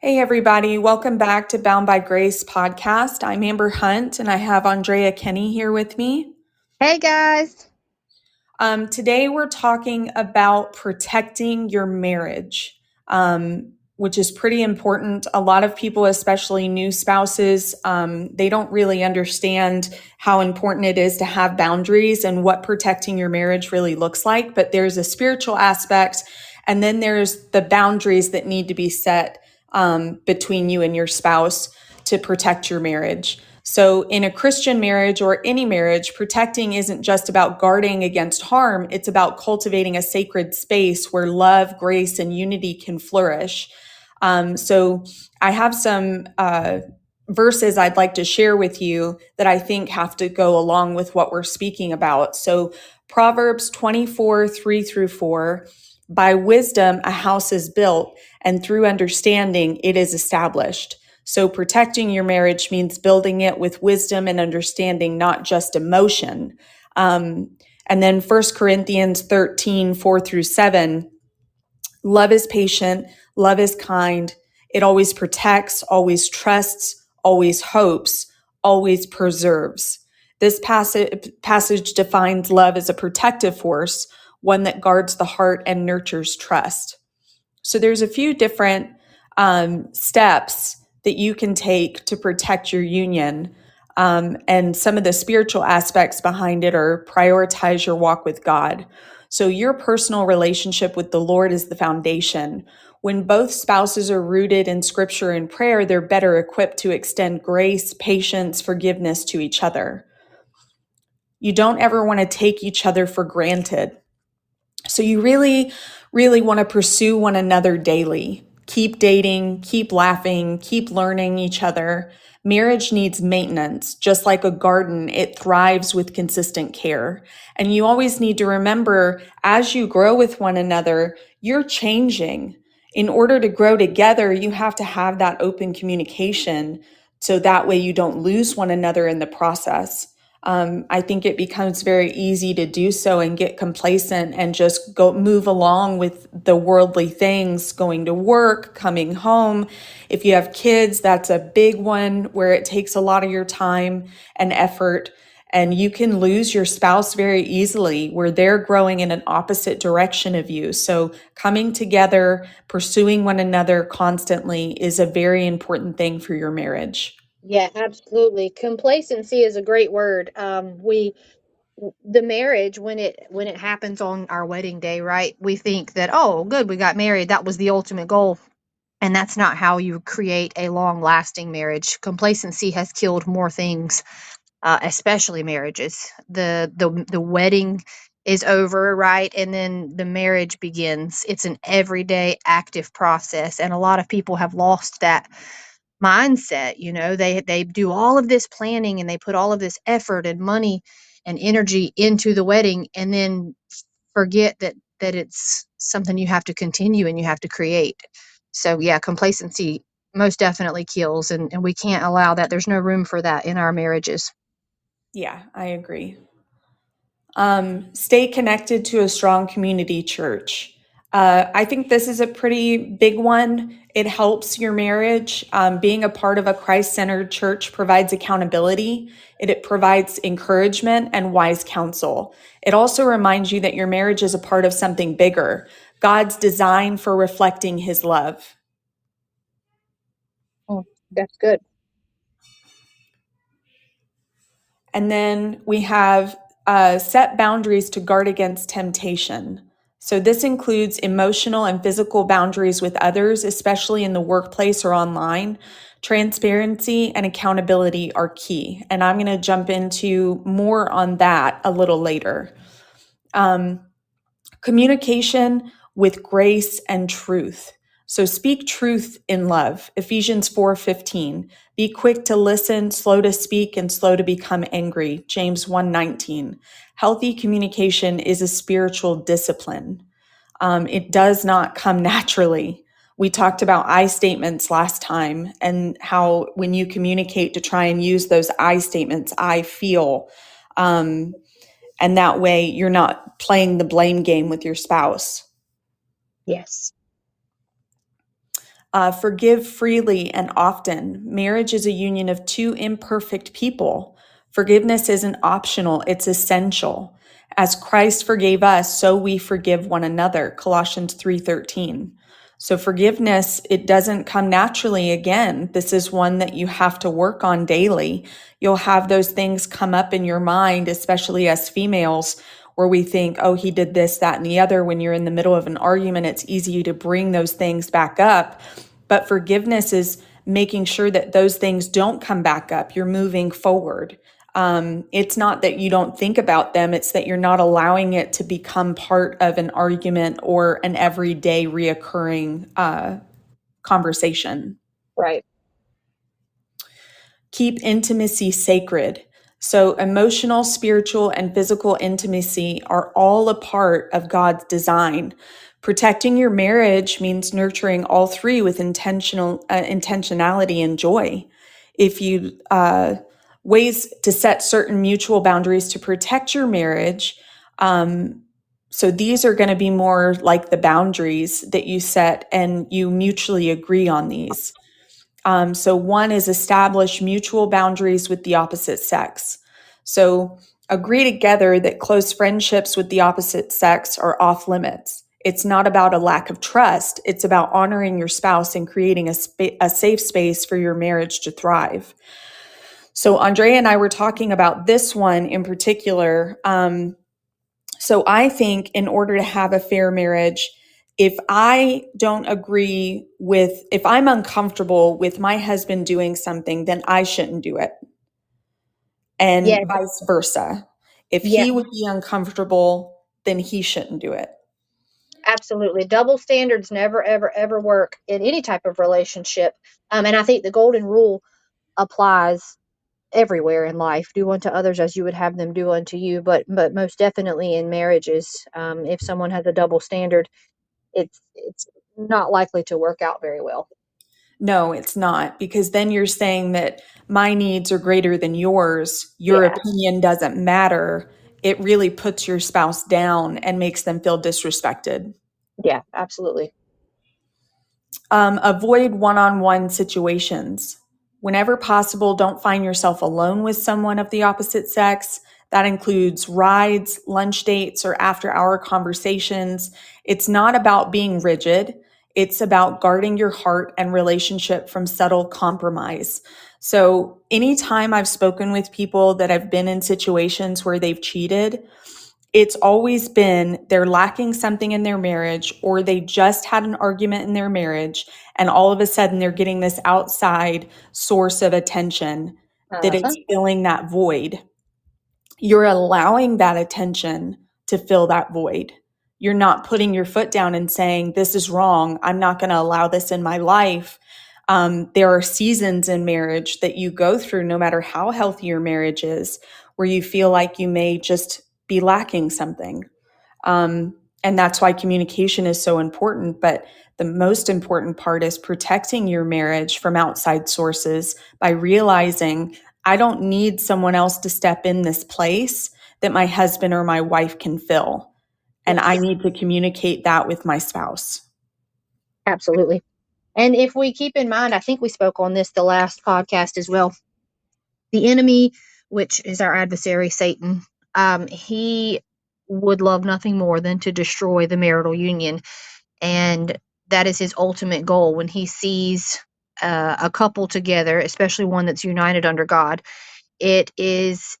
Hey, everybody. Welcome back to Bound by Grace podcast. I'm Amber Hunt, and I have Andrea Kenny here with me. Hey guys. Today, we're talking about protecting your marriage, which is pretty important. A lot of people, especially new spouses, they don't really understand how important it is to have boundaries and what protecting your marriage really looks like. But there's a spiritual aspect, and then there's the boundaries that need to be set between you and your spouse to protect your marriage. So, in a Christian marriage or any marriage, protecting isn't just about guarding against harm, it's about cultivating a sacred space where love, grace, and unity can flourish. So, I have some verses I'd like to share with you that I think have to go along with what we're speaking about. So, Proverbs 24, 3 through 4. By wisdom, a house is built, and through understanding, it is established. So protecting your marriage means building it with wisdom and understanding, not just emotion. And then 1 Corinthians 13, 4 through 7, love is patient, love is kind, it always protects, always trusts, always hopes, always preserves. This passage defines love as a protective force, one that guards the heart and nurtures trust. So there's a few different steps that you can take to protect your union. And some of the spiritual aspects behind it are prioritize your walk with God. So your personal relationship with the Lord is the foundation. When both spouses are rooted in scripture and prayer, they're better equipped to extend grace, patience, forgiveness to each other. You don't ever want to take each other for granted. So you really, really want to pursue one another daily. Keep dating, keep laughing, keep learning each other. Marriage needs maintenance. Just like a garden, it thrives with consistent care. And you always need to remember, as you grow with one another, you're changing. In order to grow together, you have to have that open communication so that way you don't lose one another in the process. I think it becomes very easy to do so and get complacent and just go move along with the worldly things, going to work, coming home. If you have kids, that's a big one where it takes a lot of your time and effort. And you can lose your spouse very easily where they're growing in an opposite direction of you. So coming together, pursuing one another constantly is a very important thing for your marriage. Yeah, absolutely. Complacency is a great word. The marriage when it happens on our wedding day, right? We think that, oh, good, we got married. That was the ultimate goal. And that's not how you create a long-lasting marriage. Complacency has killed more things, especially marriages. The wedding is over, right? And then the marriage begins. It's an everyday active process, and a lot of people have lost that mindset. They do all of this planning and they put all of this effort and money and energy into the wedding, and then forget that it's something you have to continue and you have to create. So yeah, complacency most definitely kills, and we can't allow that. There's no room for that in our marriages. Yeah, I agree. Stay connected to a strong community church. I think this is a pretty big one. It helps your marriage. Being a part of a Christ-centered church provides accountability. It provides encouragement and wise counsel. It also reminds you that your marriage is a part of something bigger, God's design for reflecting his love. Oh, that's good. And then we have set boundaries to guard against temptation. So this includes emotional and physical boundaries with others, especially in the workplace or online. Transparency and accountability are key. And I'm going to jump into more on that a little later. Communication with grace and truth. So speak truth in love. Ephesians 4:15. Be quick to listen, slow to speak, and slow to become angry. James 1:19. Healthy communication is a spiritual discipline. It does not come naturally. We talked about I statements last time and how when you communicate to try and use those I statements, I feel. And that way you're not playing the blame game with your spouse. Yes. Forgive freely and often. Marriage is a union of two imperfect people. Forgiveness isn't optional, it's essential. As Christ forgave us, so we forgive one another. Colossians 3:13. So forgiveness, it doesn't come naturally again. This is one that you have to work on daily. You'll have those things come up in your mind, especially as females, where we think, oh, he did this, that, and the other. When you're in the middle of an argument, it's easy to bring those things back up. But forgiveness is making sure that those things don't come back up. You're moving forward. It's not that you don't think about them, it's that you're not allowing it to become part of an argument or an everyday reoccurring conversation. Right. Keep intimacy sacred. So, emotional, spiritual, and physical intimacy are all a part of God's design. Protecting your marriage means nurturing all three with intentionality and joy. If you ways to set certain mutual boundaries to protect your marriage, so these are going to be more like the boundaries that you set, and you mutually agree on these. So one is establish mutual boundaries with the opposite sex. So agree together that close friendships with the opposite sex are off limits. It's not about a lack of trust. It's about honoring your spouse and creating a safe space for your marriage to thrive. So Andrea and I were talking about this one in particular. So I think in order to have a fair marriage, if I don't agree with, if I'm uncomfortable with my husband doing something, then I shouldn't do it. And Yes. vice versa. If Yeah. he would be uncomfortable, then he shouldn't do it. Absolutely. Double standards never, ever, ever work in any type of relationship. And I think the golden rule applies everywhere in life. Do unto others as you would have them do unto you. But most definitely in marriages, if someone has a double standard, it's not likely to work out very well. No, it's not, because then you're saying that my needs are greater than yours. Your Yeah. opinion doesn't matter. It really puts your spouse down and makes them feel disrespected. Yeah, absolutely. Avoid one on one situations. Whenever possible, don't find yourself alone with someone of the opposite sex. That includes rides, lunch dates, or after hour conversations. It's not about being rigid, it's about guarding your heart and relationship from subtle compromise. So, anytime I've spoken with people that have been in situations where they've cheated, it's always been they're lacking something in their marriage, or they just had an argument in their marriage, and all of a sudden they're getting this outside source of attention that Uh-huh. it's filling that void. You're allowing that attention to fill that void. You're not putting your foot down and saying, this is wrong. I'm not going to allow this in my life. There are seasons in marriage that you go through, no matter how healthy your marriage is, where you feel like you may just be lacking something. And that's why communication is so important. But the most important part is protecting your marriage from outside sources by realizing I don't need someone else to step in this place that my husband or my wife can fill. And I Yes, need to communicate that with my spouse. absolutely. And if we keep in mind, I think we spoke on this the last podcast as well. The enemy, which is our adversary, Satan, he would love nothing more than to destroy the marital union. And that is his ultimate goal when he sees a couple together, especially one that's united under God. It is,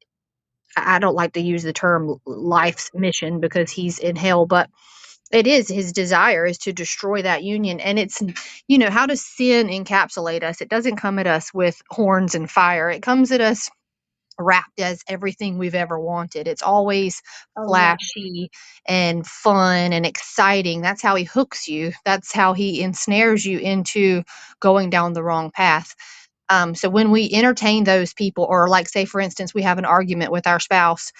I don't like to use the term life's mission because he's in hell, but it is his desire is to destroy that union. And it's, how does sin encapsulate us? It doesn't come at us with horns and fire. It comes at us wrapped as everything we've ever wanted. It's always Oh, yeah. flashy and fun and exciting. That's how he hooks you. That's how he ensnares you into going down the wrong path. So when we entertain those people, or like say for instance, we have an argument with our spouse,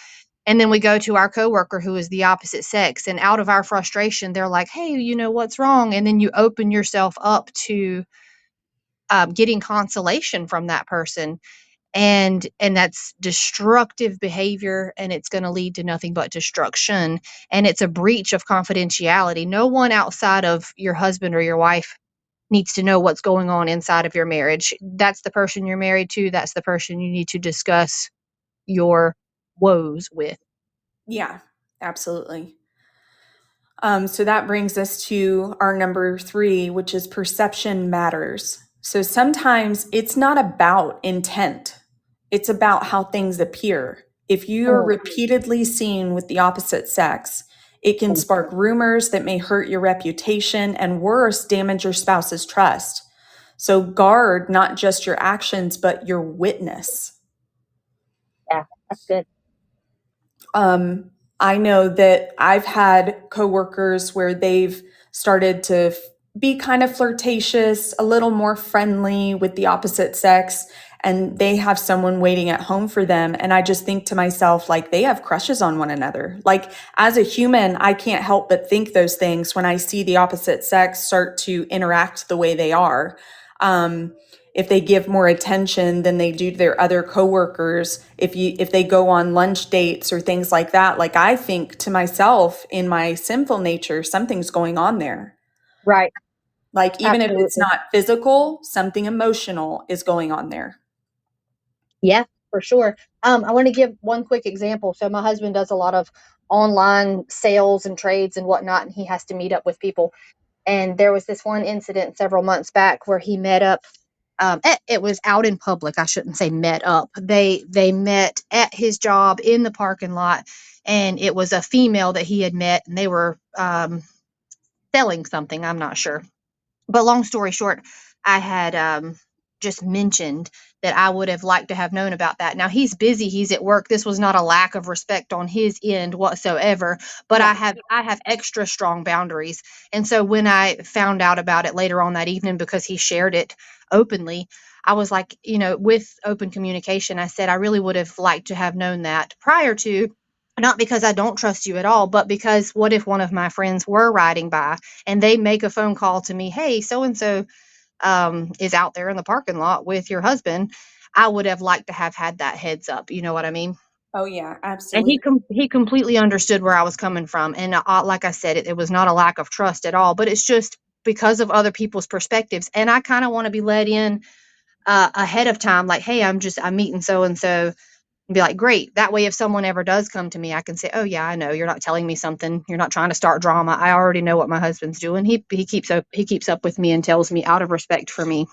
and then we go to our coworker who is the opposite sex, and out of our frustration, they're like, "Hey, what's wrong?" And then you open yourself up to getting consolation from that person, and that's destructive behavior, and it's going to lead to nothing but destruction, and it's a breach of confidentiality. No one outside of your husband or your wife needs to know what's going on inside of your marriage. That's the person you're married to. That's the person you need to discuss your woes with. Yeah, absolutely. So that brings us to our number three, which is perception matters. So sometimes it's not about intent, it's about how things appear. If you are Mm. repeatedly seen with the opposite sex, it can spark rumors that may hurt your reputation and worse, damage your spouse's trust. So guard not just your actions, but your witness. Yeah, that's good. Um, I know that I've had coworkers where they've started to be kind of flirtatious, a little more friendly with the opposite sex, and they have someone waiting at home for them. And I just think to myself, like, they have crushes on one another. Like, as a human, I can't help but think those things when I see the opposite sex start to interact the way they are. Um, if they give more attention than they do to their other coworkers, if they go on lunch dates or things like that, like, I think to myself, in my sinful nature, something's going on there. Right. Like, even if it's Absolutely. not physical, something emotional is going on there. Yeah, for sure. I want to give one quick example. So my husband does a lot of online sales and trades and whatnot, and he has to meet up with people. And there was this one incident several months back where he met up. It was out in public. I shouldn't say met up. They met at his job in the parking lot, and it was a female that he had met, and they were selling something. I'm not sure, but long story short, I had just mentioned that I would have liked to have known about that. Now he's busy, he's at work. This was not a lack of respect on his end whatsoever, but Yeah. I have extra strong boundaries. And so when I found out about it later on that evening because he shared it openly, I was like, with open communication, I said I really would have liked to have known that prior to, not because I don't trust you at all, but because what if one of my friends were riding by and they make a phone call to me, hey, so and so is out there in the parking lot with your husband. I would have liked to have had that heads up. You know what I mean? Oh, yeah, And absolutely. he completely understood where I was coming from. And like I said, it was not a lack of trust at all, but it's just because of other people's perspectives. And I kind of want to be let in ahead of time, like, hey, I'm meeting so and so, and be like, great. That way, if someone ever does come to me, I can say, oh yeah, I know you're not telling me something. You're not trying to start drama. I already know what my husband's doing. He keeps up with me and tells me out of respect for me.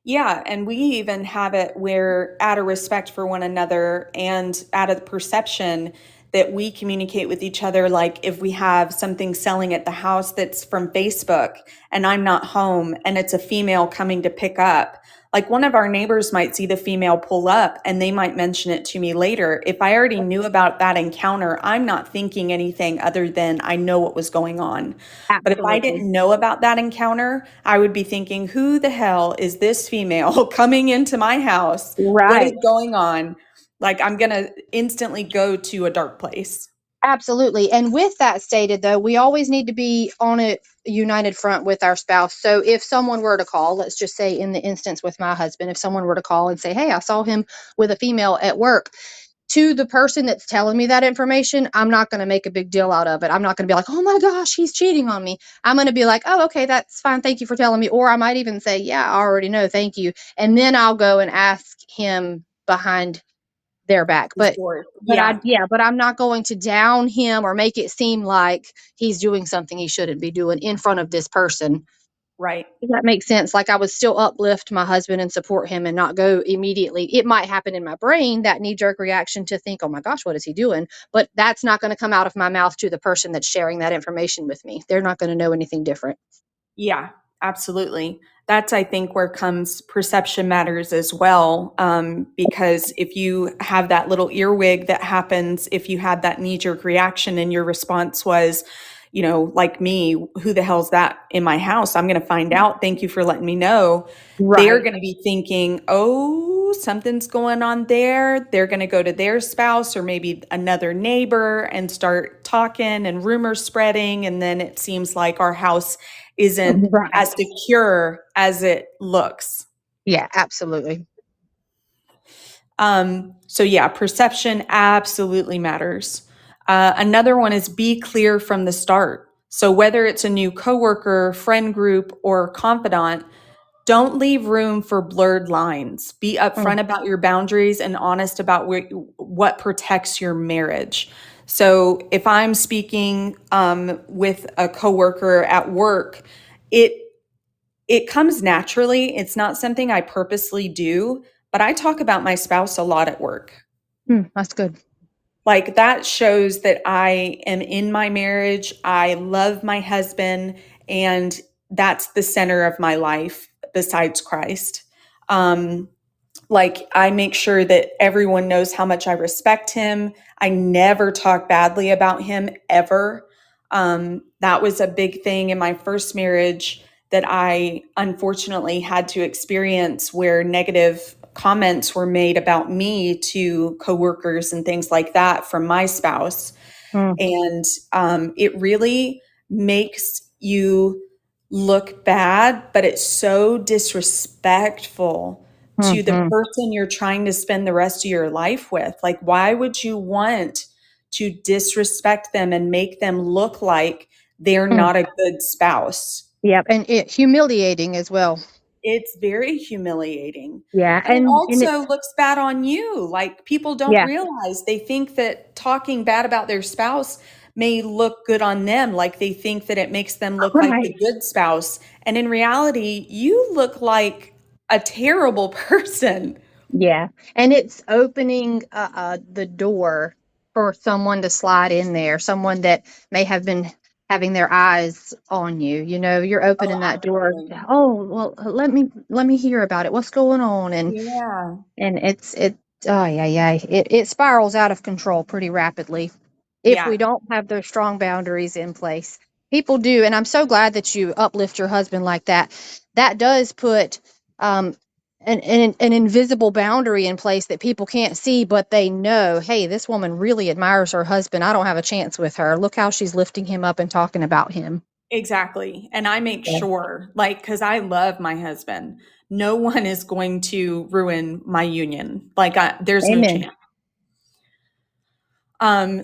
Yeah, and we even have it where, out of respect for one another and out of the perception that we communicate with each other, like if we have something selling at the house that's from Facebook and I'm not home and it's a female coming to pick up, like, one of our neighbors might see the female pull up and they might mention it to me later. If I already knew about that encounter, I'm not thinking anything other than I know what was going on. But if I Absolutely. didn't know about that encounter, I would be thinking, who the hell is this female coming into my house? What is Right. going on? Like, I'm going to instantly go to a dark place. Absolutely. And with that stated, though, we always need to be on a united front with our spouse. So if someone were to call, let's just say in the instance with my husband, if someone were to call and say, hey, I saw him with a female at work, to the person that's telling me that information, I'm not going to make a big deal out of it. I'm not going to be like, oh my gosh, he's cheating on me. I'm going to be like, oh, okay, that's fine. Thank you for telling me. Or I might even say, yeah, I already know. Thank you. And then I'll go and ask him behind their back. But Sure. but I Yeah, yeah, but I'm not going to down him or make it seem like he's doing something he shouldn't be doing in front of this person. right. Does that make sense? Like I would still uplift my husband and support him and not go immediately. It might happen in my brain, that knee jerk reaction to think, oh my gosh, what is he doing? But that's not going to come out of my mouth to the person that's sharing that information with me. They're not going to know anything different. Yeah, absolutely. That's, I think, where comes perception matters as well. Because if you have that little earwig that happens, if you had that knee jerk reaction and your response was, like me, who the hell's that in my house? I'm going to find out. Thank you for letting me know. They're Right. going to be thinking, oh, something's going on there. They're going to go to their spouse or maybe another neighbor and start talking and rumors spreading. And then it seems like our house isn't Right. as secure as it looks. Yeah, absolutely. So yeah, perception absolutely matters. Another one is be clear from the start. So whether it's a new coworker, friend group, or confidant, don't leave room for blurred lines. Be Mm, upfront about your boundaries and honest about what protects your marriage. So if I'm speaking with a coworker at work, it it comes naturally. It's not something I purposely do, but I talk about my spouse a lot at work. that's good. Like that shows that I am in my marriage. I love my husband, and that's the center of my life besides Christ. Um, like I make sure that everyone knows how much I respect him. I never talk badly about him ever. That was a big thing in my first marriage that I unfortunately had to experience, where negative comments were made about me to coworkers and things like that from my spouse. Mm, And it really makes you look bad, but it's so disrespectful to the mhm, person you're trying to spend the rest of your life with. Like, why would you want to disrespect them and make them look like they're mm. not a good spouse? Yep, and it humiliating as well. It's very humiliating. Yeah, And it and also it's looks bad on you. Like people don't yeah, realize, they think that talking bad about their spouse may look good on them. Like they think that it makes them look like the right. good spouse. And in reality, you look like a terrible person. Yeah, and it's opening the door for someone to slide in there, someone that may have been having their eyes on you. You know, you're Oh, opening that door. absolutely. Oh, well, let me hear about it. What's going on? Yeah. And it oh yeah, yeah, it spirals out of control pretty rapidly if Yeah. we don't have those strong boundaries in place. People do, and I'm so glad that you uplift your husband like that. That does put um an invisible boundary in place that people can't see, but they know, hey, this woman really admires her husband. I don't have a chance with her. Look how she's lifting him up and talking about him. Exactly. And I make Yeah. sure, like, because I love my husband, no one is going to ruin my union. Like, there's no Amen. chance.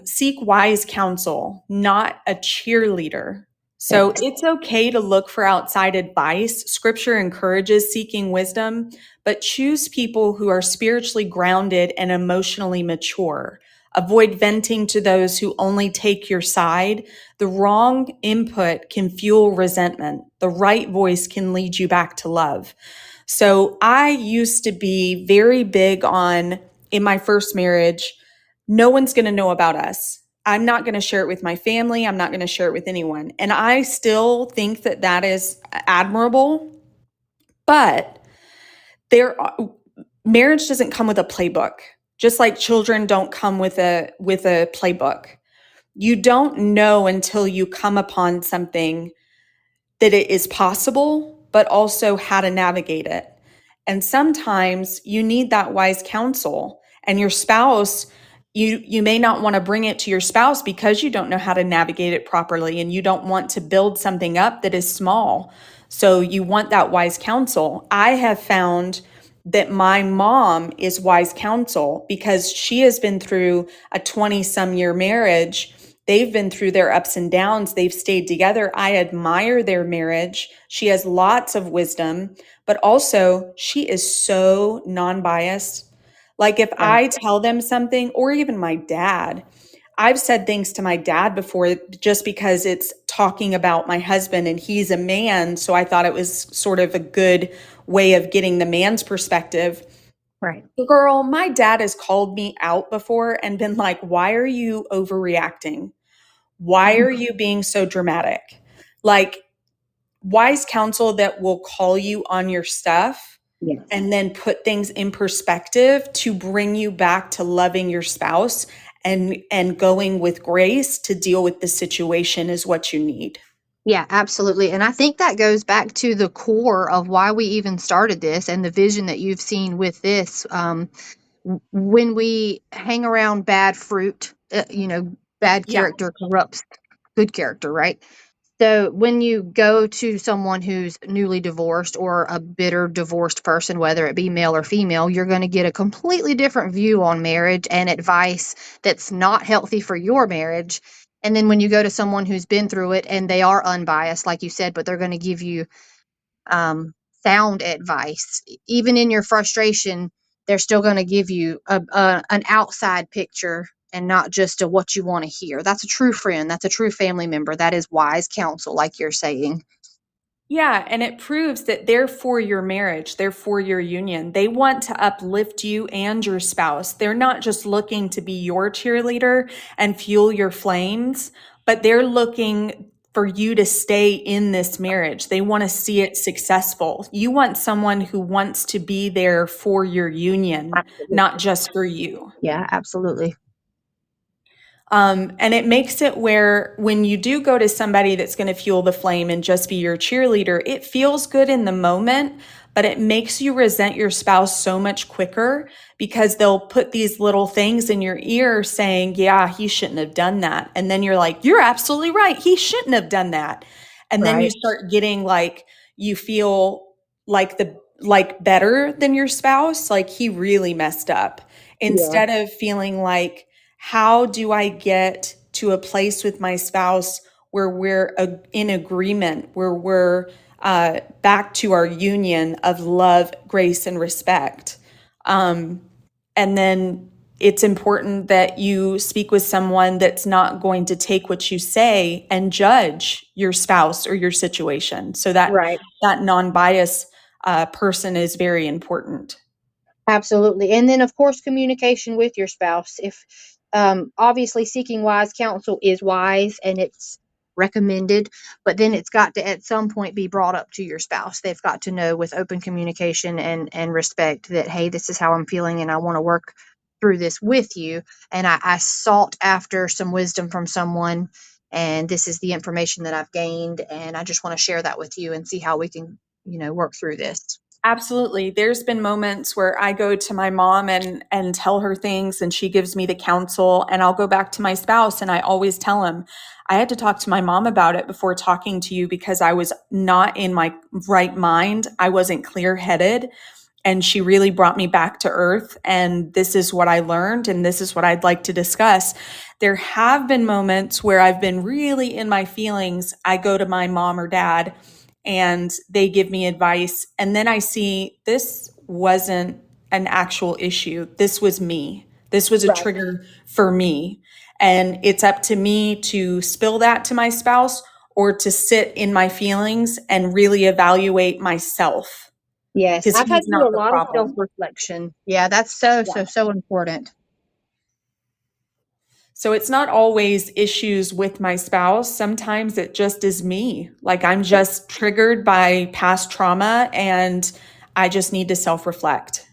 Seek wise counsel, not a cheerleader. So Yes. it's okay to look for outside advice. Scripture encourages seeking wisdom, but choose people who are spiritually grounded and emotionally mature. Avoid venting to those who only take your side. The wrong input can fuel resentment. The right voice can lead you back to love. So I used to be very big on, in my first marriage, no one's going to know about us. I'm not going to share it with my family. I'm not going to share it with anyone. And I still think that that is admirable, but there marriage doesn't come with a playbook. Just like children don't come with a playbook. You don't know until you come upon something that it is possible, but also how to navigate it. And sometimes you need that wise counsel. And your spouse, you may not want to bring it to your spouse because you don't know how to navigate it properly and you don't want to build something up that is small. So you want that wise counsel. I have found that my mom is wise counsel because she has been through a 20 some year marriage. They've been through their ups and downs. They've stayed together. I admire their marriage. She has lots of wisdom, but also she is so non-biased. Like if Right. I tell them something, or even my dad, I've said things to my dad before just because it's talking about my husband and he's a man. So I thought it was sort of a good way of getting the man's perspective. Right. Girl, my dad has called me out before and been like, why are you overreacting? Why Mm, are you being so dramatic? Like, wise counsel that will call you on your stuff yes. and then put things in perspective to bring you back to loving your spouse and going with grace to deal with the situation is what you need. Yeah, absolutely. And I think that goes back to the core of why we even started this and the vision that you've seen with this. When we hang around bad fruit, bad Yeah, character corrupts good character, right? So when you go to someone who's newly divorced or a bitter divorced person, whether it be male or female, you're going to get a completely different view on marriage and advice that's not healthy for your marriage. And then when you go to someone who's been through it and they are unbiased, like you said, but they're going to give you um, sound advice, even in your frustration, they're still going to give you an outside picture and not just a what you want to hear. That's a true friend. That's a true family member. That is wise counsel, like you're saying. Yeah, and it proves that they're for your marriage, they're for your union. They want to uplift you and your spouse. They're not just looking to be your cheerleader and fuel your flames, but they're looking for you to stay in this marriage. They want to see it successful. You want someone who wants to be there for your union, not Absolutely. just for you. Yeah, absolutely. And it makes it where when you do go to somebody that's going to fuel the flame and just be your cheerleader, it feels good in the moment, but it makes you resent your spouse so much quicker because they'll put these little things in your ear saying, yeah, he shouldn't have done that. And then you're like, you're absolutely right. He shouldn't have done that. And then you Right. start getting like, you feel like better than your spouse, like he really messed up, Yeah. instead of feeling like, how do I get to a place with my spouse where we're in agreement, where we're back to our union of love, grace, and respect? Um, and then it's important that you speak with someone that's not going to take what you say and judge your spouse or your situation. So Right. that non-bias person is very important. Absolutely. And then, of course, communication with your spouse. If obviously seeking wise counsel is wise and it's recommended, but then it's got to at some point be brought up to your spouse. They've got to know with open communication and respect that, hey, this is how I'm feeling and I want to work through this with you. And I sought after some wisdom from someone, and this is the information that I've gained. And I just want to share that with you and see how we can, work through this. Absolutely. There's been moments where I go to my mom and tell her things and she gives me the counsel, and I'll go back to my spouse and I always tell him, I had to talk to my mom about it before talking to you because I was not in my right mind. I wasn't clear-headed, and she really brought me back to earth, and this is what I learned and this is what I'd like to discuss. There have been moments where I've been really in my feelings. I go to my mom or dad and they give me advice. And then I see this wasn't an actual issue. This was me. This was a Right. trigger for me. And it's up to me to spill that to my spouse or to sit in my feelings and really evaluate myself Yes, because I've had he's to do not a the lot of problem. self-reflection. Yeah, that's so, Yeah. so, so important. So it's not always issues with my spouse. Sometimes it just is me. Like I'm just triggered by past trauma and I just need to self reflect.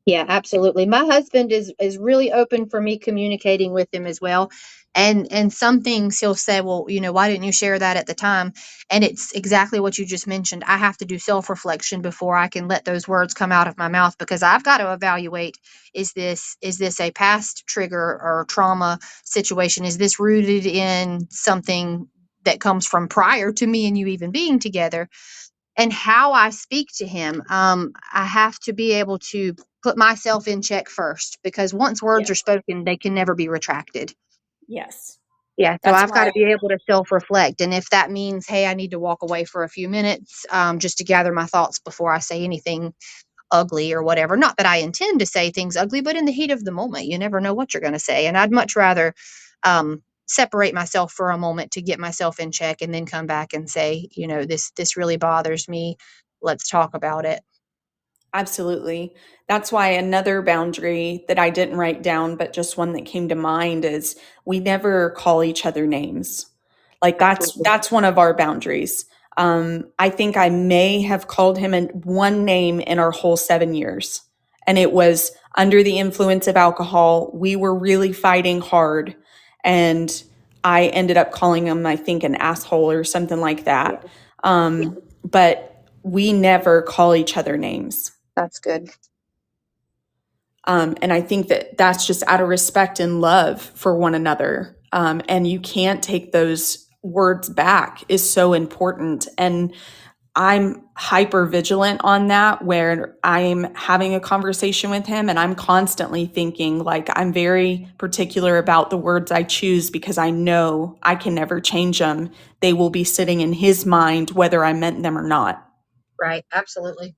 Yeah, absolutely. My husband is really open for me communicating with him as well. And some things he'll say, well, why didn't you share that at the time? And it's exactly what you just mentioned. I have to do self-reflection before I can let those words come out of my mouth, because I've got to evaluate, is this a past trigger or trauma situation? Is this rooted in something that comes from prior to me and you even being together? And how I speak to him. I have to be able to put myself in check first, because once words are Yes. spoken, they can never be retracted. Yes. Yeah, so That's I've got why. to be able to self reflect. And if that means, hey, I need to walk away for a few minutes just to gather my thoughts before I say anything ugly or whatever. Not that I intend to say things ugly, but in the heat of the moment, you never know what you're going to say. And I'd much rather separate myself for a moment to get myself in check and then come back and say, this really bothers me. Let's talk about it. Absolutely. That's why another boundary that I didn't write down, but just one that came to mind is we never call each other names. Like Absolutely. that's one of our boundaries. I think I may have called him one name in our whole 7 years, and it was under the influence of alcohol. We were really fighting hard, and I ended up calling him, I think, an asshole or something like Yeah, that. But we never call each other names. that's good. And I think that that's just out of respect and love for one another. And you can't take those words back is so important. And I'm hyper vigilant on that, where I'm having a conversation with him and I'm constantly thinking, like, I'm very particular about the words I choose because I know I can never change them. They will be sitting in his mind whether I meant them or not. Right. Absolutely.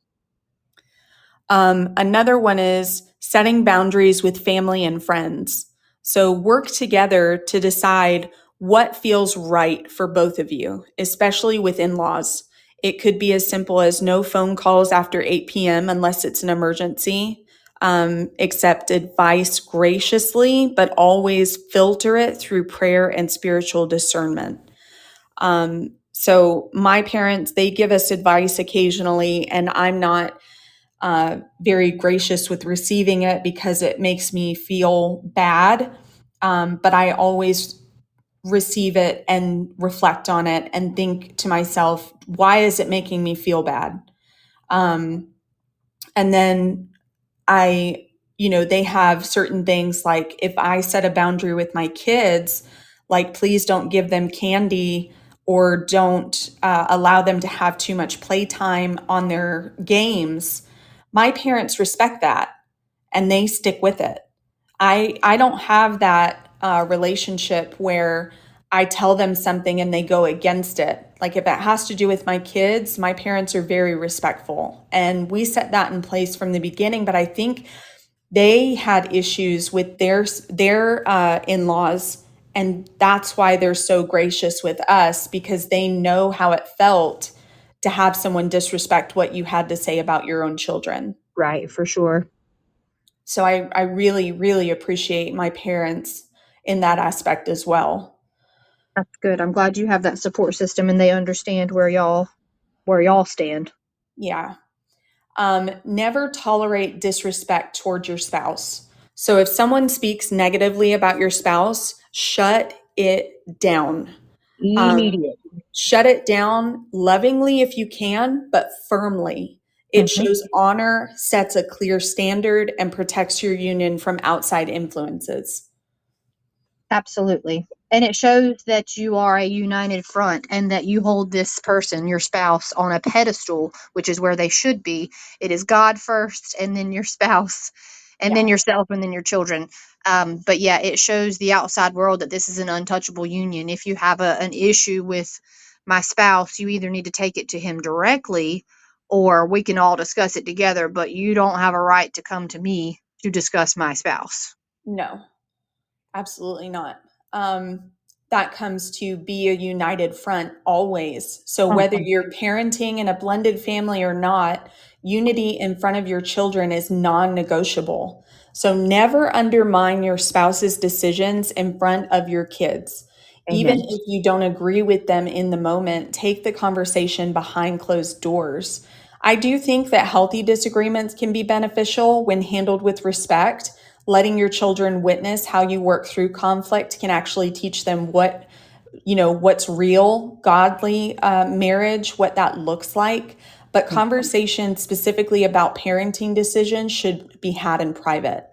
Another one is setting boundaries with family and friends. So work together to decide what feels right for both of you, especially with in laws. It could be as simple as no phone calls after 8 p.m. unless it's an emergency. Accept advice graciously, but always filter it through prayer and spiritual discernment. So my parents, they give us advice occasionally, and I'm not very gracious with receiving it because it makes me feel bad. But I always receive it and reflect on it and think to myself, why is it making me feel bad? Um, and then they have certain things like if I set a boundary with my kids, like please don't give them candy or don't allow them to have too much playtime on their games, my parents respect that and they stick with it. I don't have that relationship where I tell them something and they go against it. Like if it has to do with my kids, my parents are very respectful, and we set that in place from the beginning. But I think they had issues with their in-laws, and that's why they're so gracious with us because they know how it felt to have someone disrespect what you had to say about your own children. Right. For sure. So I really, really appreciate my parents in that aspect as well. That's good. I'm glad you have that support system and they understand where y'all stand. Yeah. Never tolerate disrespect towards your spouse. So if someone speaks negatively about your spouse, shut it down. Um, Immediate. Shut it down lovingly if you can, but firmly. It Mhm. shows honor, sets a clear standard, and protects your union from outside influences. Absolutely. And it shows that you are a united front and that you hold this person, your spouse, on a pedestal, which is where they should be. It is God first, and then your spouse, and Yeah. then yourself, and then your children. But yeah, it shows the outside world that this is an untouchable union. If you have an issue with my spouse, you either need to take it to him directly or we can all discuss it together, but you don't have a right to come to me to discuss my spouse. No. Absolutely not. That comes to be a united front always. So, whether Mhm. you're parenting in a blended family or not, unity in front of your children is non negotiable. So, never undermine your spouse's decisions in front of your kids. Even Amen. if you don't agree with them in the moment, take the conversation behind closed doors. I do think that healthy disagreements can be beneficial when handled with respect. Letting your children witness how you work through conflict can actually teach them what's real godly marriage, what that looks like. But conversations specifically about parenting decisions should be had in private.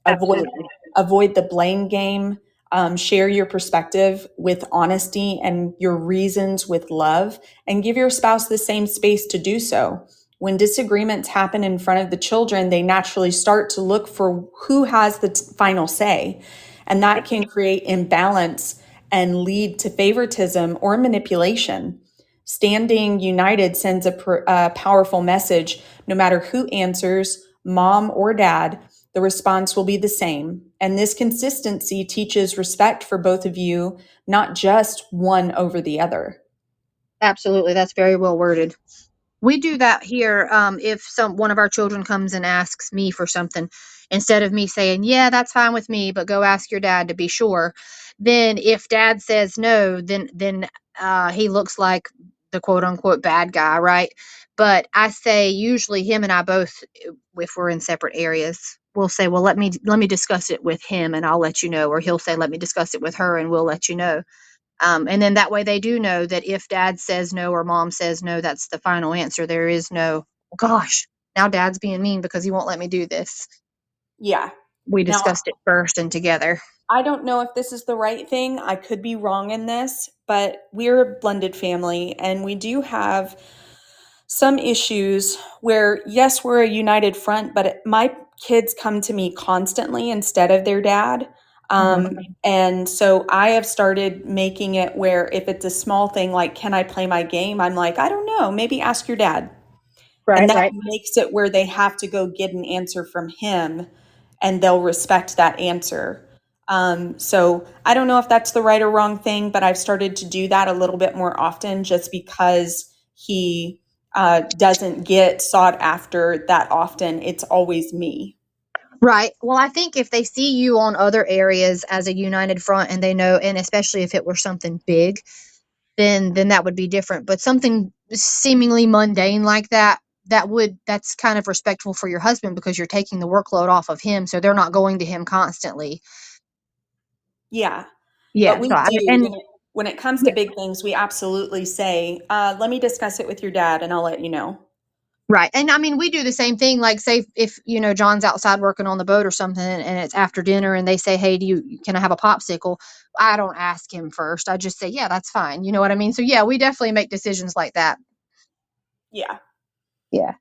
avoid Absolutely. Avoid the blame game. Share your perspective with honesty and your reasons with love, and give your spouse the same space to do so. When disagreements happen in front of the children, they naturally start to look for who has the final say, and that can create imbalance and lead to favoritism or manipulation. Standing united sends a powerful message. No matter who answers, mom or dad, the response will be the same. And this consistency teaches respect for both of you, not just one over the other. Absolutely. That's very well worded. We do that here. If some one of our children comes and asks me for something, instead of me saying, "Yeah, that's fine with me, but go ask your dad to be sure," then if dad says no, then he looks like the quote unquote bad guy, right? But I say usually him and I both, if we're in separate areas, we'll say, "Well, let me discuss it with him, and I'll let you know," or he'll say, "Let me discuss it with her, and we'll let you know." And then that way they do know that if dad says no or mom says no, that's the final answer. There is no, gosh, now dad's being mean because he won't let me do this. Yeah. We Now, discussed it first and together. I don't know if this is the right thing. I could be wrong in this, but we're a blended family and we do have some issues where, yes, we're a united front, but my kids come to me constantly instead of their dad. Mhm. And so I have started making it where if it's a small thing like, can I play my game? I'm like, I don't know, maybe ask your dad. And Right, that right. makes it where they have to go get an answer from him and they'll respect that answer. So I don't know if that's the right or wrong thing, but I've started to do that a little bit more often just because he doesn't get sought after that often. It's always me. Right. Well, I think if they see you on other areas as a united front and they know, and especially if it were something big, then that would be different. But something seemingly mundane like that, that's kind of respectful for your husband because you're taking the workload off of him, so they're not going to him constantly. Yeah. But Yeah. we So I, do, and when it comes to yeah, big things, we absolutely say, let me discuss it with your dad and I'll let you know. right. And I mean, we do the same thing. Like, say if John's outside working on the boat or something, and it's after dinner, and they say, "Hey, can I have a popsicle?" I don't ask him first. I just say, "Yeah, that's fine." You know what I mean? So yeah, we definitely make decisions like that. Yeah. Yeah.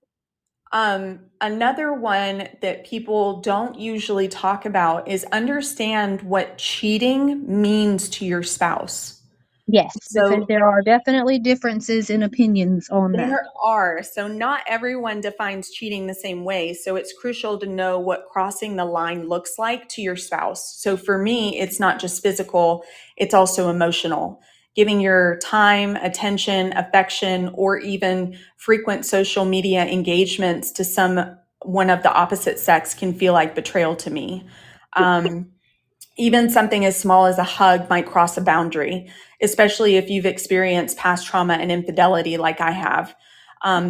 Another one that people don't usually talk about is understand what cheating means to your spouse. Yes, because So there are definitely differences in opinions on that. there are. So not everyone defines cheating the same way. So it's crucial to know what crossing the line looks like to your spouse. So for me, it's not just physical, it's also emotional. Giving your time, attention, affection, or even frequent social media engagements to one of the opposite sex can feel like betrayal to me. Um, Even something as small as a hug might cross a boundary, especially if you've experienced past trauma and infidelity like I have.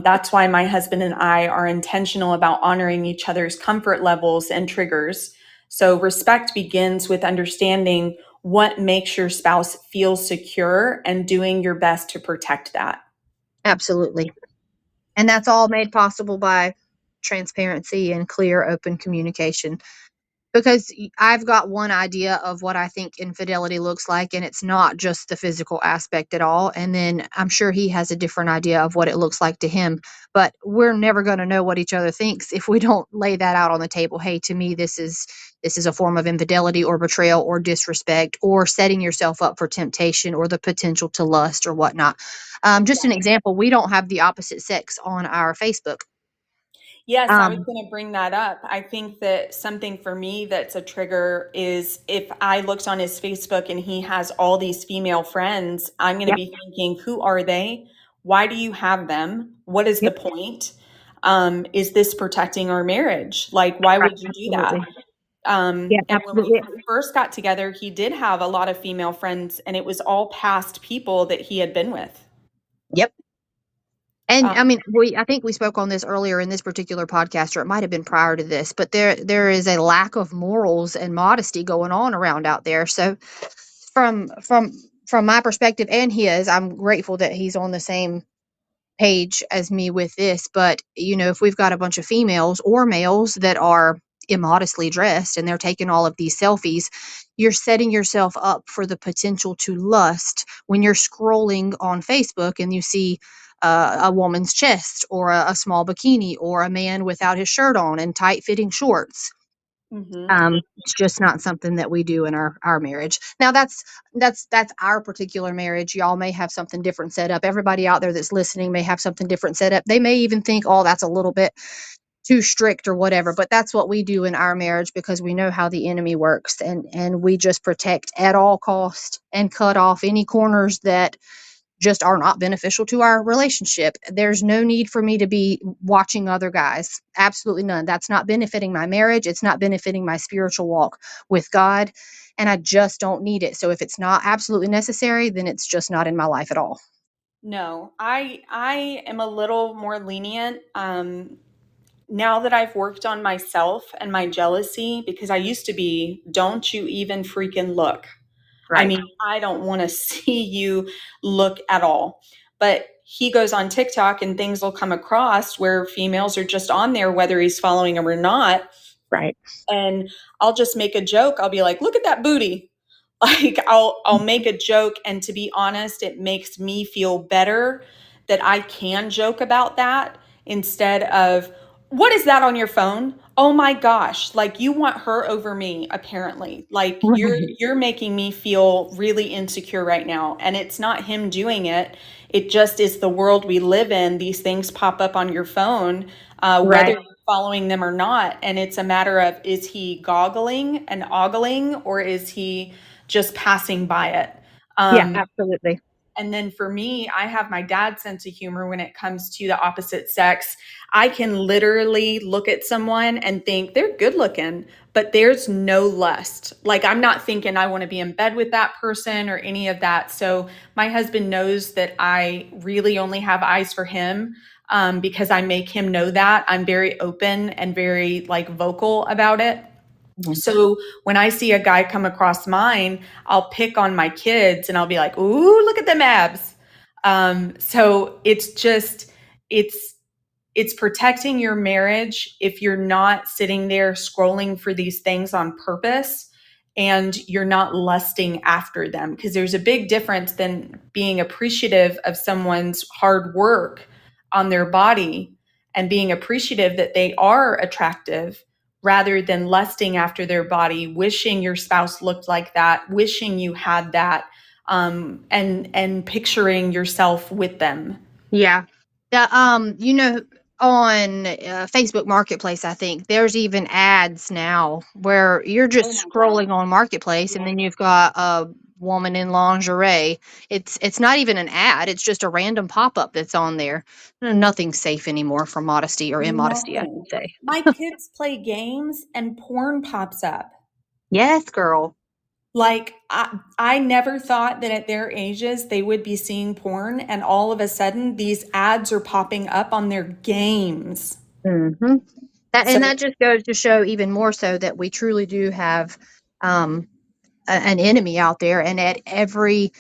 That's why my husband and I are intentional about honoring each other's comfort levels and triggers. So, respect begins with understanding what makes your spouse feel secure and doing your best to protect that. Absolutely. And that's all made possible by transparency and clear, open communication. Because I've got one idea of what I think infidelity looks like, and it's not just the physical aspect at all. And then I'm sure he has a different idea of what it looks like to him. But we're never going to know what each other thinks if we don't lay that out on the table. Hey, to me, this is a form of infidelity or betrayal or disrespect or setting yourself up for temptation or the potential to lust or whatnot. Just an example: we don't have the opposite sex on our Facebook. Yes, I was Um, going to bring that up. I think that something for me that's a trigger is if I looked on his Facebook and he has all these female friends, I'm going to yep, be thinking, who are they? Why do you have them? What is the yep, point? Is this protecting our marriage? Like, why right, would you do that? absolutely, yeah, And when we absolutely, first got together, he did have a lot of female friends, and it was all past people that he had been with. yep. And I Um, mean, I think we spoke on this earlier in this particular podcast, or it might have been prior to this, but there is a lack of morals and modesty going on around out there. So from my perspective and his, I'm grateful that he's on the same page as me with this. But if we've got a bunch of females or males that are immodestly dressed and they're taking all of these selfies, you're setting yourself up for the potential to lust when you're scrolling on Facebook and you see a woman's chest or a small bikini or a man without his shirt on and tight fitting shorts. mhm. It's just not something that we do in our marriage. Now that's our particular marriage. Y'all may have something different set up. Everybody out there that's listening may have something different set up. They may even think, oh, that's a little bit too strict or whatever. But that's what we do in our marriage because we know how the enemy works, and we just protect at all cost and cut off any corners that just are not beneficial to our relationship. There's no need for me to be watching other guys. Absolutely none. That's not benefiting my marriage. It's not benefiting my spiritual walk with God. And I just don't need it. So if it's not absolutely necessary, then it's just not in my life at all. No, I am a little more lenient. Now that I've worked on myself and my jealousy, because I used to be, don't you even freaking look. I Right. mean, I don't want to see you look at all. But he goes on TikTok and things will come across where females are just on there, whether he's following them or not. Right. And I'll just make a joke. I'll be like, look at that booty. Like I'll make a joke. And to be honest, it makes me feel better that I can joke about that instead of, what is that on your phone? Oh my gosh, like you want her over me apparently. Like Right. you're making me feel really insecure right now, and it's not him doing it. It just is the world we live in. These things pop up on your phone, whether Right. you're following them or not, and it's a matter of, is he goggling and ogling, or is he just passing by it? Yeah, Um, absolutely. and then for me, I have my dad's sense of humor when it comes to the opposite sex. I can literally look at someone and think they're good looking, but there's no lust. Like, I'm not thinking I want to be in bed with that person or any of that. So my husband knows that I really only have eyes for him, because I make him know that. I'm very open and very like vocal about it. Mhm. So when I see a guy come across mine, I'll pick on my kids and I'll be like, "Ooh, look at them abs." So it's just it's it's protecting your marriage if you're not sitting there scrolling for these things on purpose and you're not lusting after them, because there's a big difference than being appreciative of someone's hard work on their body and being appreciative that they are attractive rather than lusting after their body, wishing your spouse looked like that, wishing you had that, and picturing yourself with them. Yeah. On Facebook Marketplace, I think there's even ads now where you're Oh just my God. scrolling on Marketplace and Yeah. then you've got a woman in lingerie. It's not even an ad, it's just a random pop-up that's on there. Nothing's safe anymore from modesty or immodesty, I Nothing. should say. My kids play games and porn pops up. Yes, girl. Like, I never thought that at their ages they would be seeing porn, and all of a sudden these ads are popping up on their games. Hmm. So, That just goes to show even more so that we truly do have um, an enemy out there, and at every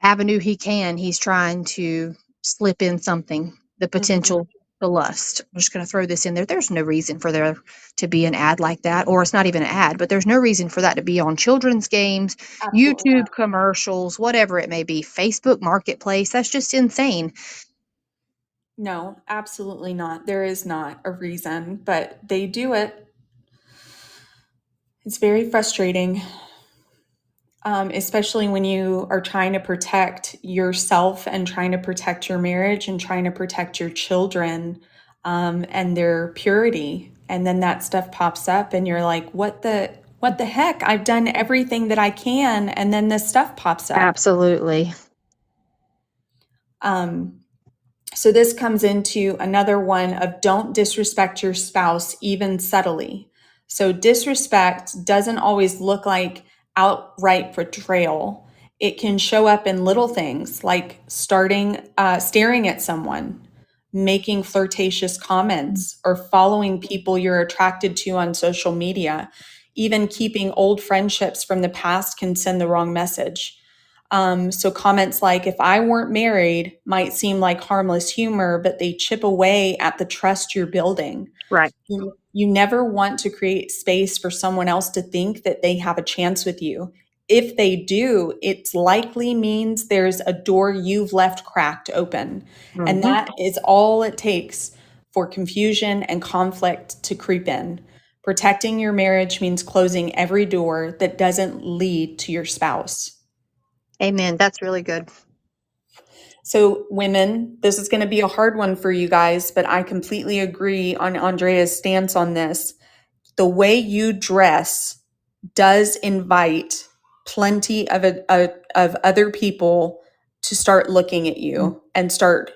avenue he can, he's trying to slip in something, the mhm, potential to lust. I'm just going to throw this in there. There's no reason for there to be an ad like that, or it's not even an ad, but there's no reason for that to be on children's games, absolutely YouTube not. commercials, whatever it may be, Facebook Marketplace. That's just insane. No, absolutely not. There is not a reason, but they do it. It's very frustrating, especially when you are trying to protect yourself and trying to protect your marriage and trying to protect your children, and their purity. And then that stuff pops up, and you're like, what the heck? I've done everything that I can, and then this stuff pops up. Absolutely. Um, So this comes into another one of, don't disrespect your spouse even subtly. So disrespect doesn't always look like outright betrayal. It can show up in little things like staring at someone, making flirtatious comments, or following people you're attracted to on social media. Even keeping old friendships from the past can send the wrong message. So comments like, if I weren't married, might seem like harmless humor, but they chip away at the trust you're building. Right. You never want to create space for someone else to think that they have a chance with you. If they do, it likely means there's a door you've left cracked open. And Hmm. that is all it takes for confusion and conflict to creep in. Protecting your marriage means closing every door that doesn't lead to your spouse. Amen. That's really good. So, women, this is going to be a hard one for you guys, but I completely agree on Andrea's stance on this. The way you dress does invite plenty of other people to start looking at you and start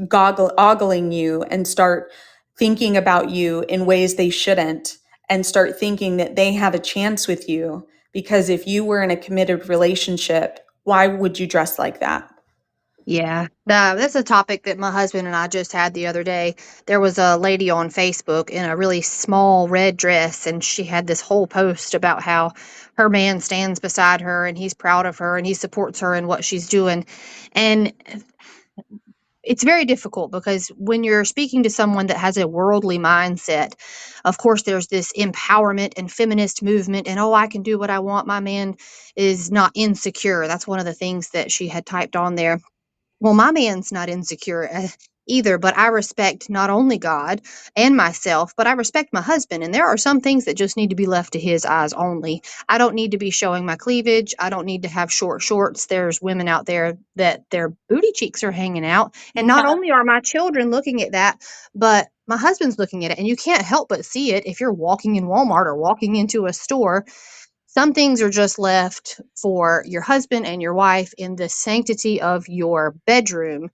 ogling you and start thinking about you in ways they shouldn't, and start thinking that they have a chance with you. Because if you were in a committed relationship, why would you dress like that? Yeah, that's a topic that my husband and I just had the other day. There was a lady on Facebook in a really small red dress, and she had this whole post about how her man stands beside her and he's proud of her and he supports her in what she's doing. And it's very difficult because when you're speaking to someone that has a worldly mindset, of course, there's this empowerment and feminist movement, and oh, I can do what I want. My man is not insecure. That's one of the things that she had typed on there. Well, my man's not insecure either, but I respect not only God and myself, but I respect my husband. And there are some things that just need to be left to his eyes only. I don't need to be showing my cleavage. I don't need to have short shorts. There's women out there that their booty cheeks are hanging out. And not Yeah, only are my children looking at that, but my husband's looking at it. And you can't help but see it if you're walking in Walmart or walking into a store. Some things are just left for your husband and your wife in the sanctity of your bedroom.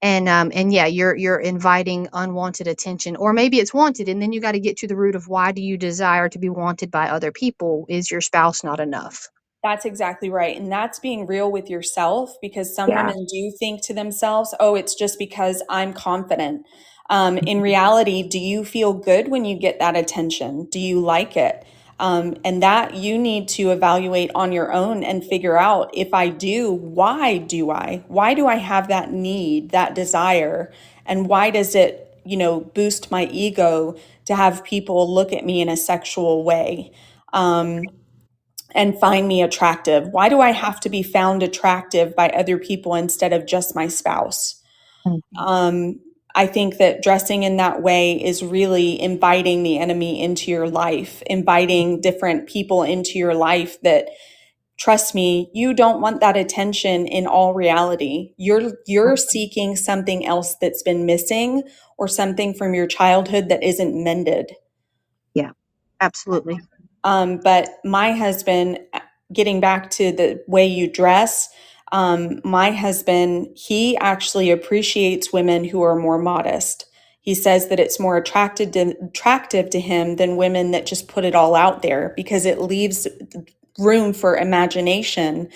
And yeah, you're inviting unwanted attention, or maybe it's wanted, and then you got to get to the root of why do you desire to be wanted by other people? Is your spouse not enough? that's exactly right. And that's being real with yourself, because some Yeah. women do think to themselves, oh, it's just because I'm confident. In reality, do you feel good when you get that attention? Do you like it? And that you need to evaluate on your own and figure out, if I do, why do I? Why do I have that need, that desire? And why does it, boost my ego to have people look at me in a sexual way? And find me attractive? Why do I have to be found attractive by other people instead of just my spouse? Mhm. Um, I think that dressing in that way is really inviting the enemy into your life, inviting different people into your life that, trust me, you don't want that attention in all reality. You're seeking something else that's been missing, or something from your childhood that isn't mended. Yeah, absolutely. But my husband, getting back to the way you dress, my husband, he actually appreciates women who are more modest. He says that it's more attractive to him than women that just put it all out there, because it leaves room for imagination,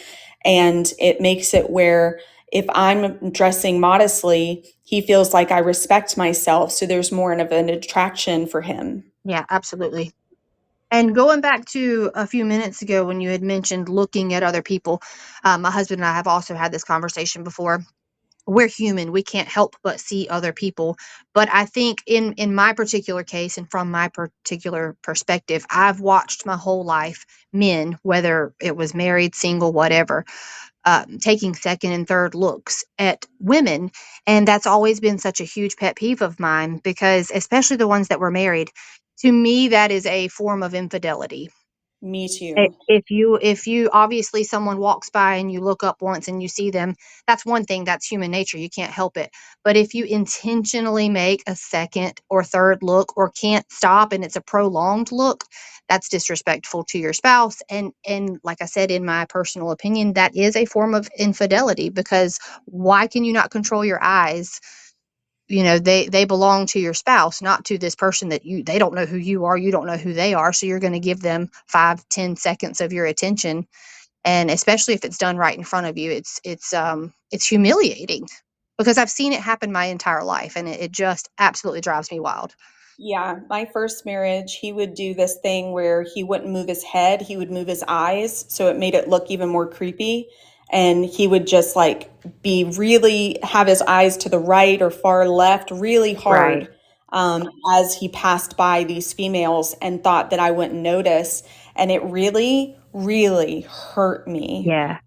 and it makes it where if I'm dressing modestly, he feels like I respect myself. So there's more of an attraction for him. Yeah, absolutely. And going back to a few minutes ago when you had mentioned looking at other people, my husband and I have also had this conversation before. We're human, we can't help but see other people. But I think in my particular case and from my particular perspective, I've watched my whole life men, whether it was married, single, whatever, taking second and third looks at women. And that's always been such a huge pet peeve of mine, because especially the ones that were married, to me that is a form of infidelity. Me too. If you obviously someone walks by and you look up once and you see them, that's one thing, that's human nature, you can't help it. But if you intentionally make a second or third look or can't stop and it's a prolonged look, that's disrespectful to your spouse. And like I said, in my personal opinion, that is a form of infidelity, because why can you not control your eyes? They belong to your spouse, not to this person that they don't know who you are, you don't know who they are, so you're going to give them 5-10 seconds of your attention. And especially if it's done right in front of you, it's humiliating, because I've seen it happen my entire life, and it just absolutely drives me wild. Yeah, my first marriage, he would do this thing where he wouldn't move his head, he would move his eyes, so it made it look even more creepy. And he would just like be really have his eyes to the right or far left really Right. hard, as he passed by these females, and thought that I wouldn't notice. And it really, really hurt me. Yeah.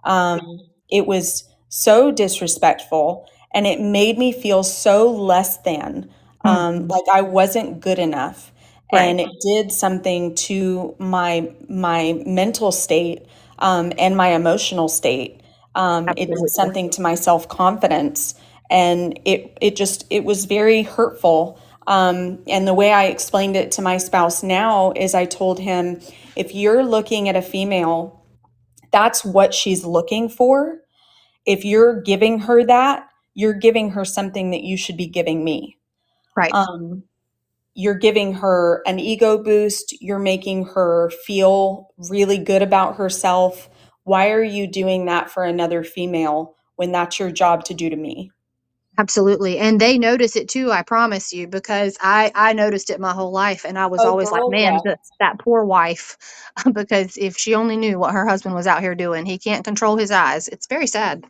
It was so disrespectful, and it made me feel so less than, Mhm. like I wasn't good enough. Right. And it did something to my mental state, and my emotional state. It did Absolutely. something to my self confidence, and it was very hurtful. And the way I explained it to my spouse now is, I told him, if you're looking at a female, that's what she's looking for. If you're giving her that, you're giving her something that you should be giving me. Right. Um, you're giving her an ego boost. You're making her feel really good about herself. Why are you doing that for another female when that's your job to do to me? Absolutely. And they notice it too, I promise you, because I noticed it my whole life, and I was Oh, always like, girl, man, yeah. that poor wife, because if she only knew what her husband was out here doing, he can't control his eyes. It's very sad.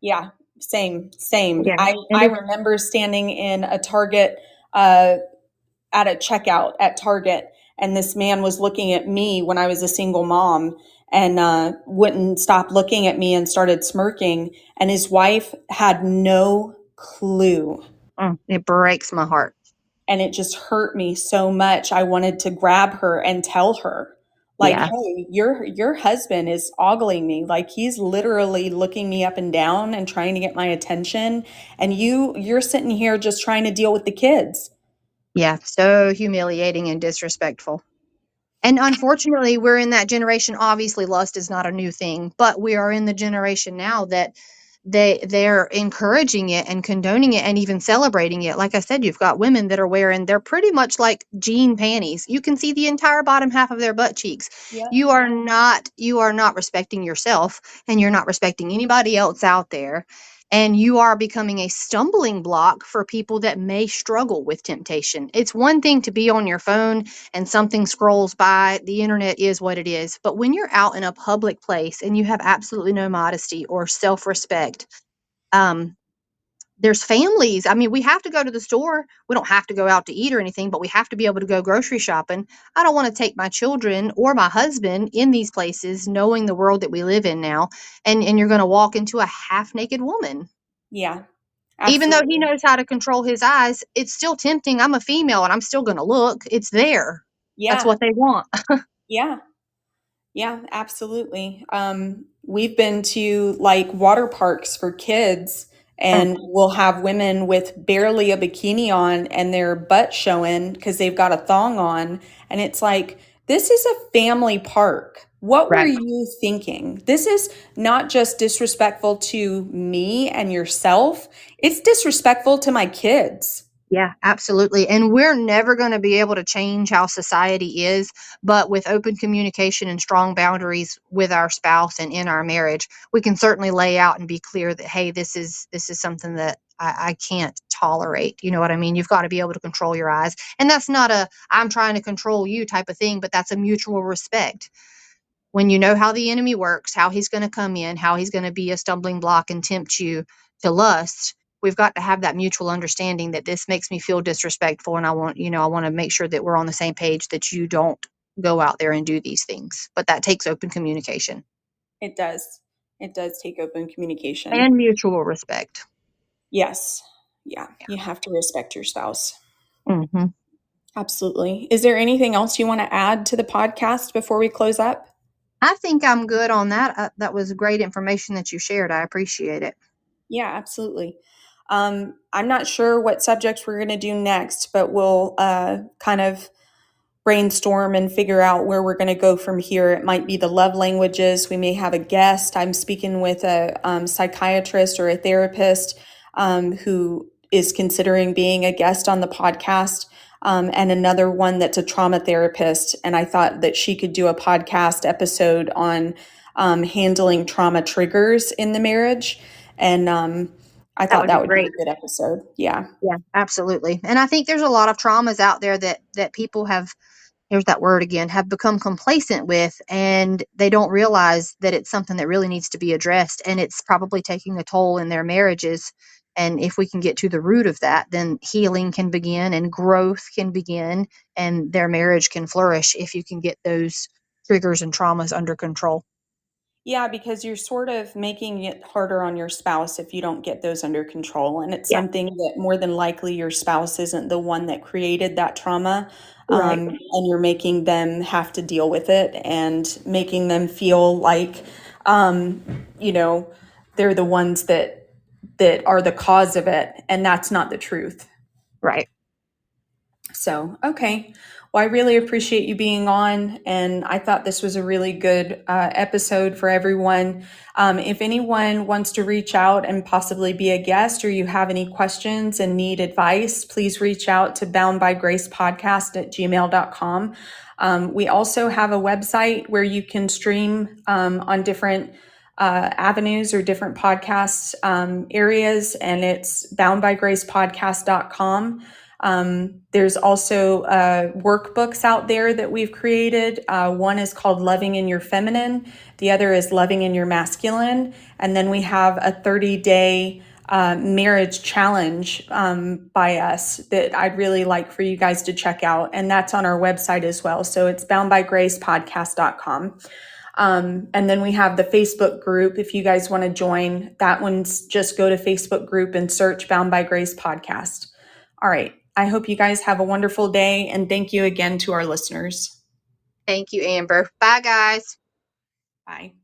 Yeah, same, same. Yeah. And I it's remember standing in a Target, uh, at a checkout at Target, and this man was looking at me when I was a single mom, and wouldn't stop looking at me and started smirking. And his wife had no clue. It breaks my heart. And it just hurt me so much. I wanted to grab her and tell her, like, Yeah. hey, your husband is ogling me. Like, he's literally looking me up and down and trying to get my attention. And you're sitting here just trying to deal with the kids. Yeah. So humiliating and disrespectful. And unfortunately, we're in that generation. Obviously, lust is not a new thing, but we are in the generation now that they're encouraging it and condoning it and even celebrating it. Like I said, you've got women that are wearing, they're pretty much like jean panties. You can see the entire bottom half of their butt cheeks. Yep. You are not respecting yourself, and you're not respecting anybody else out there. And you are becoming a stumbling block for people that may struggle with temptation. It's one thing to be on your phone and something scrolls by. The internet is what it is. But when you're out in a public place and you have absolutely no modesty or self respect, um, there's families. I mean, we have to go to the store. We don't have to go out to eat or anything, but we have to be able to go grocery shopping. I don't want to take my children or my husband in these places, knowing the world that we live in now. And you're going to walk into a half naked woman. Yeah, Even though he absolutely. knows how to control his eyes, it's still tempting. I'm a female and I'm still going to look. It's there. That's Yeah, what they want. yeah. Yeah, absolutely. We've been to like water parks for kids, and we'll have women with barely a bikini on and their butt showing because they've got a thong on. And it's like, this is a family park. What were Right. you thinking? This is not just disrespectful to me and yourself, it's disrespectful to my kids. Yeah, absolutely. And we're never going to be able to change how society is, but with open communication and strong boundaries with our spouse and in our marriage, we can certainly lay out and be clear that, hey, this is something that I can't tolerate. You know what I mean? You've got to be able to control your eyes. And that's not a I'm trying to control you type of thing, but that's a mutual respect. When you know how the enemy works, how he's going to come in, how he's going to be a stumbling block and tempt you to lust, we've got to have that mutual understanding that this makes me feel disrespectful, and I want to make sure that we're on the same page, that you don't go out there and do these things. But that takes open communication It does. It does take open communication. and mutual respect. Yes. Yeah. You have to respect your spouse. Hmm. Absolutely. Is there anything else you want to add to the podcast before we close up? I think I'm good on that. That was great information that you shared. I appreciate it. Yeah, absolutely. I'm not sure what subjects we're going to do next, but we'll kind of brainstorm and figure out where we're going to go from here. It might be the love languages. We may have a guest. I'm speaking with a psychiatrist or a therapist who is considering being a guest on the podcast, and another one that's a trauma therapist. And I thought that she could do a podcast episode on handling trauma triggers in the marriage. And I That thought would be that would be great. a good episode. Yeah. Yeah, absolutely. And I think there's a lot of traumas out there that people have, there's that word again, have become complacent with, and they don't realize that it's something that really needs to be addressed, and it's probably taking a toll in their marriages. And if we can get to the root of that, then healing can begin and growth can begin, and their marriage can flourish if you can get those triggers and traumas under control. Yeah, because you're sort of making it harder on your spouse if you don't get those under control. And it's Yeah, something that more than likely your spouse isn't the one that created that trauma. right, And you're making them have to deal with it and making them feel like, um, you know, they're the ones that are the cause of it. And that's not the truth. right. So, okay. Well, I really appreciate you being on, and I thought this was a really good episode for everyone. If anyone wants to reach out and possibly be a guest, or you have any questions and need advice, please reach out to boundbygracepodcast@gmail.com. We also have a website where you can stream on different avenues or different podcast areas, and it's boundbygracepodcast.com. There's also workbooks out there that we've created. One is called Loving in Your Feminine, the other is Loving in Your Masculine. And then we have a 30-day marriage challenge by us that I'd really like for you guys to check out. And that's on our website as well. So it's boundbygracepodcast.com. And then we have the Facebook group. If you guys want to join, that one's just go to Facebook group and search Bound by Grace podcast. All right. I hope you guys have a wonderful day, and thank you again to our listeners. Thank you, Amber. Bye, guys. Bye.